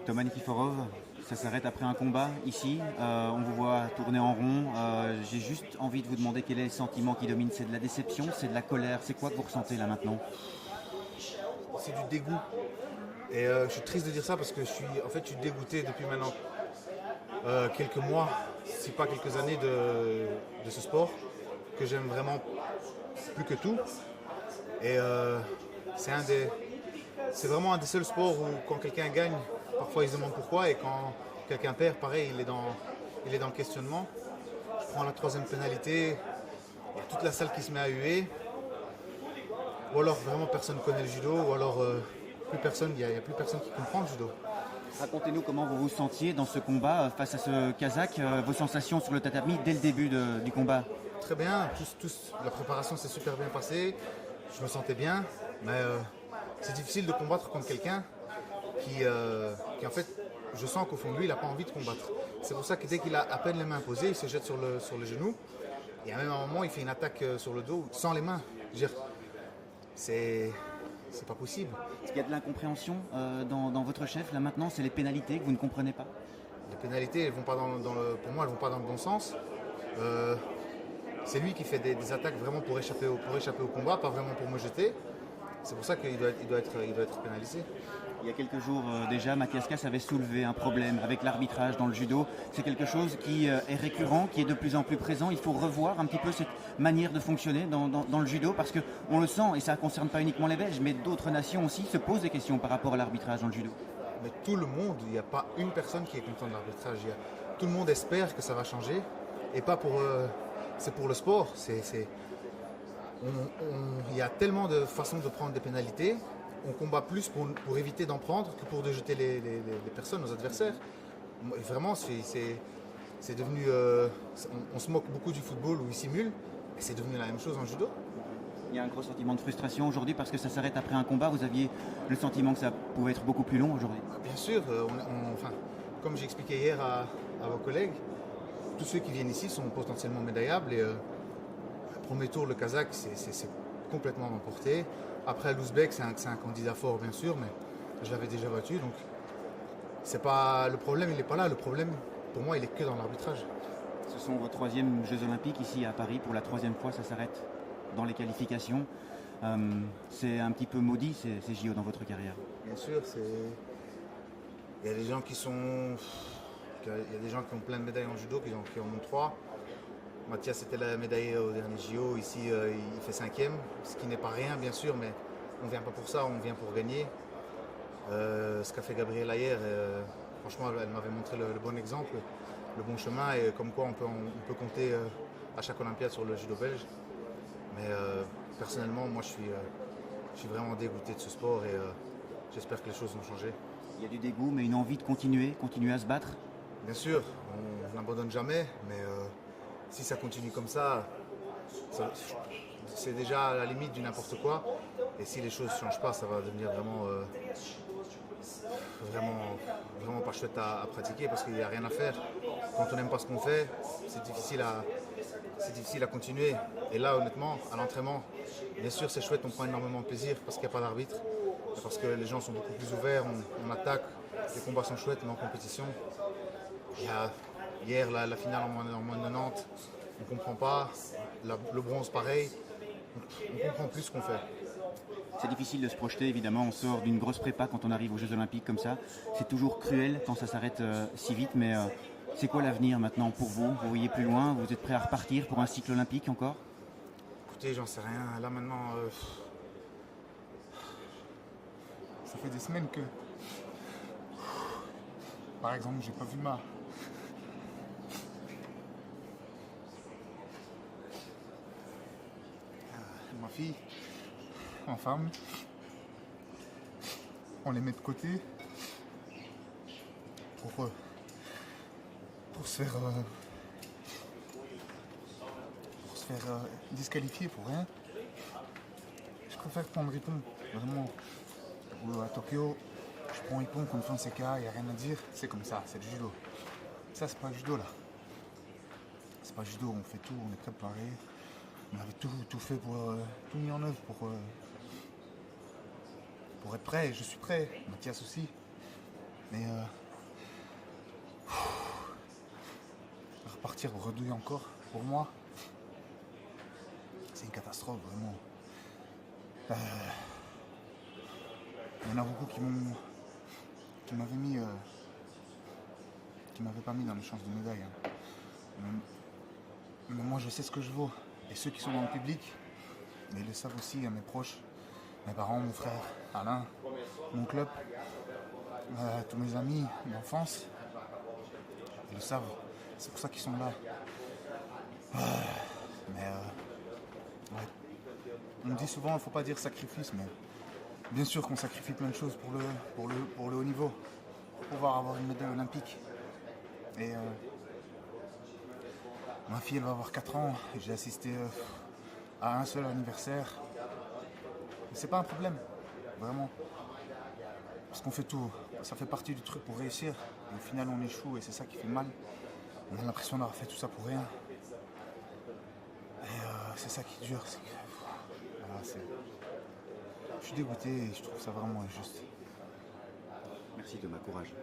Thomas Nikiforov, ça s'arrête après un combat ici. On vous voit tourner en rond. J'ai juste envie de vous demander quel est le sentiment qui domine. C'est de la déception, c'est de la colère. C'est quoi que vous ressentez là maintenant? C'est du dégoût. Et je suis triste de dire ça parce que je suis dégoûté depuis maintenant quelques mois, si pas quelques années de ce sport que j'aime vraiment plus que tout. Et c'est un des, c'est vraiment un des seuls sports où quand quelqu'un gagne, parfois il se demande pourquoi, et quand quelqu'un perd, pareil, il est dans le questionnement. Je prends la troisième pénalité, il y a toute la salle qui se met à huer, ou alors vraiment personne ne connaît le judo, ou alors il n'y a plus personne qui comprend le judo. Racontez-nous comment vous vous sentiez dans ce combat face à ce Kazakh, vos sensations sur le tatami dès le début du combat. Très bien, la préparation s'est super bien passée, je me sentais bien, mais c'est difficile de combattre contre quelqu'un qui en fait, je sens qu'au fond de lui, il n'a pas envie de combattre. C'est pour ça que dès qu'il a à peine les mains posées, il se jette sur le genou, et à même un moment, il fait une attaque sur le dos sans les mains. Je veux dire, c'est pas possible. Est-ce qu'il y a de l'incompréhension dans votre chef là maintenant? C'est les pénalités que vous ne comprenez pas? Les pénalités, elles vont pas pour moi, elles vont pas dans le bon sens. C'est lui qui fait des attaques vraiment pour échapper au combat, pas vraiment pour me jeter. C'est pour ça qu'il doit être pénalisé. Il y a quelques jours déjà, Mathias Kass avait soulevé un problème avec l'arbitrage dans le judo. C'est quelque chose qui est récurrent, qui est de plus en plus présent. Il faut revoir un petit peu cette manière de fonctionner dans le judo parce qu'on le sent, et ça ne concerne pas uniquement les Belges, mais d'autres nations aussi se posent des questions par rapport à l'arbitrage dans le judo. Mais tout le monde, il n'y a pas une personne qui est content de l'arbitrage. Tout le monde espère que ça va changer, et pas pour... c'est pour le sport. Il y a tellement de façons de prendre des pénalités. On combat plus pour éviter d'en prendre que pour de jeter les personnes, nos adversaires. Et vraiment, c'est devenu... on se moque beaucoup du football où il simule, et c'est devenu la même chose en judo. Il y a un gros sentiment de frustration aujourd'hui parce que ça s'arrête après un combat. Vous aviez le sentiment que ça pouvait être beaucoup plus long aujourd'hui? Bien sûr, enfin, comme j'ai expliqué hier à vos collègues, tous ceux qui viennent ici sont potentiellement médaillables. Et premier tour, le Kazakh, c'est complètement remporté. Après, l'Ouzbek, c'est un candidat fort, bien sûr, mais je l'avais déjà battu. Donc, c'est pas, le problème, il n'est pas là. Le problème, pour moi, il est que dans l'arbitrage. Ce sont vos troisièmes Jeux Olympiques ici à Paris. Pour la troisième fois, ça s'arrête dans les qualifications. C'est un petit peu maudit ces JO dans votre carrière. Bien sûr, il y a des gens il y a des gens qui ont plein de médailles en judo, qui en ont 3. Mathias était la médaillé au dernier JO, ici il fait 5e, ce qui n'est pas rien bien sûr, mais on ne vient pas pour ça, on vient pour gagner. Ce qu'a fait Gabriela hier, franchement elle m'avait montré le bon exemple, le bon chemin, et comme quoi on peut compter à chaque Olympiade sur le judo belge. Mais personnellement, moi je suis vraiment dégoûté de ce sport, et j'espère que les choses vont changer. Il y a du dégoût, mais une envie de continuer à se battre. Bien sûr, on n'abandonne jamais, mais si ça continue comme ça, c'est déjà à la limite du n'importe quoi. Et si les choses ne changent pas, ça va devenir vraiment pas chouette à pratiquer, parce qu'il n'y a rien à faire. Quand on n'aime pas ce qu'on fait, c'est difficile à continuer. Et là, honnêtement, à l'entraînement, bien sûr, c'est chouette, on prend énormément de plaisir parce qu'il n'y a pas d'arbitre, parce que les gens sont beaucoup plus ouverts, on attaque, les combats sont chouettes, mais en compétition, hier, la finale en moins de 90, on ne comprend pas. Le bronze, pareil. On comprend plus ce qu'on fait. C'est difficile de se projeter, évidemment. On sort d'une grosse prépa quand on arrive aux Jeux Olympiques comme ça. C'est toujours cruel quand ça s'arrête si vite. Mais c'est quoi l'avenir maintenant pour vous? Vous voyez plus loin? Vous êtes prêt à repartir pour un cycle olympique encore? Écoutez, j'en sais rien. Là maintenant, ça fait des semaines que... Par exemple, j'ai pas vu ma fille, ma femme, on les met de côté pour se faire disqualifier pour rien. Je préfère prendre Ippon, vraiment. À Tokyo, je prends Ippon contre Fonseca, il n'y a rien à dire, c'est comme ça, c'est le judo. Ça, c'est pas le judo là. C'est pas le judo, on fait tout, on est préparé. On avait tout fait tout mis en œuvre pour être prêt, et je suis prêt, Mathias aussi. Mais repartir redouiller encore, pour moi, c'est une catastrophe, vraiment. Il y en a beaucoup qui m'avaient pas mis dans les chances de médaille. Hein. Mais moi, je sais ce que je vaux. Et ceux qui sont dans le public, ils le savent aussi, mes proches, mes parents, mon frère, Alain, mon club, tous mes amis d'enfance, ils le savent. C'est pour ça qu'ils sont là. Mais ouais. On me dit souvent, il ne faut pas dire sacrifice, mais bien sûr qu'on sacrifie plein de choses pour le haut niveau, pour pouvoir avoir une médaille olympique. Et ma fille, elle va avoir 4 ans, j'ai assisté à un seul anniversaire. Mais c'est pas un problème, vraiment. Parce qu'on fait tout, ça fait partie du truc pour réussir. Et au final, on échoue et c'est ça qui fait mal. On a l'impression d'avoir fait tout ça pour rien. Et c'est ça qui dure. C'est que, voilà, je suis dégoûté et je trouve ça vraiment injuste. Merci Thomas, courage.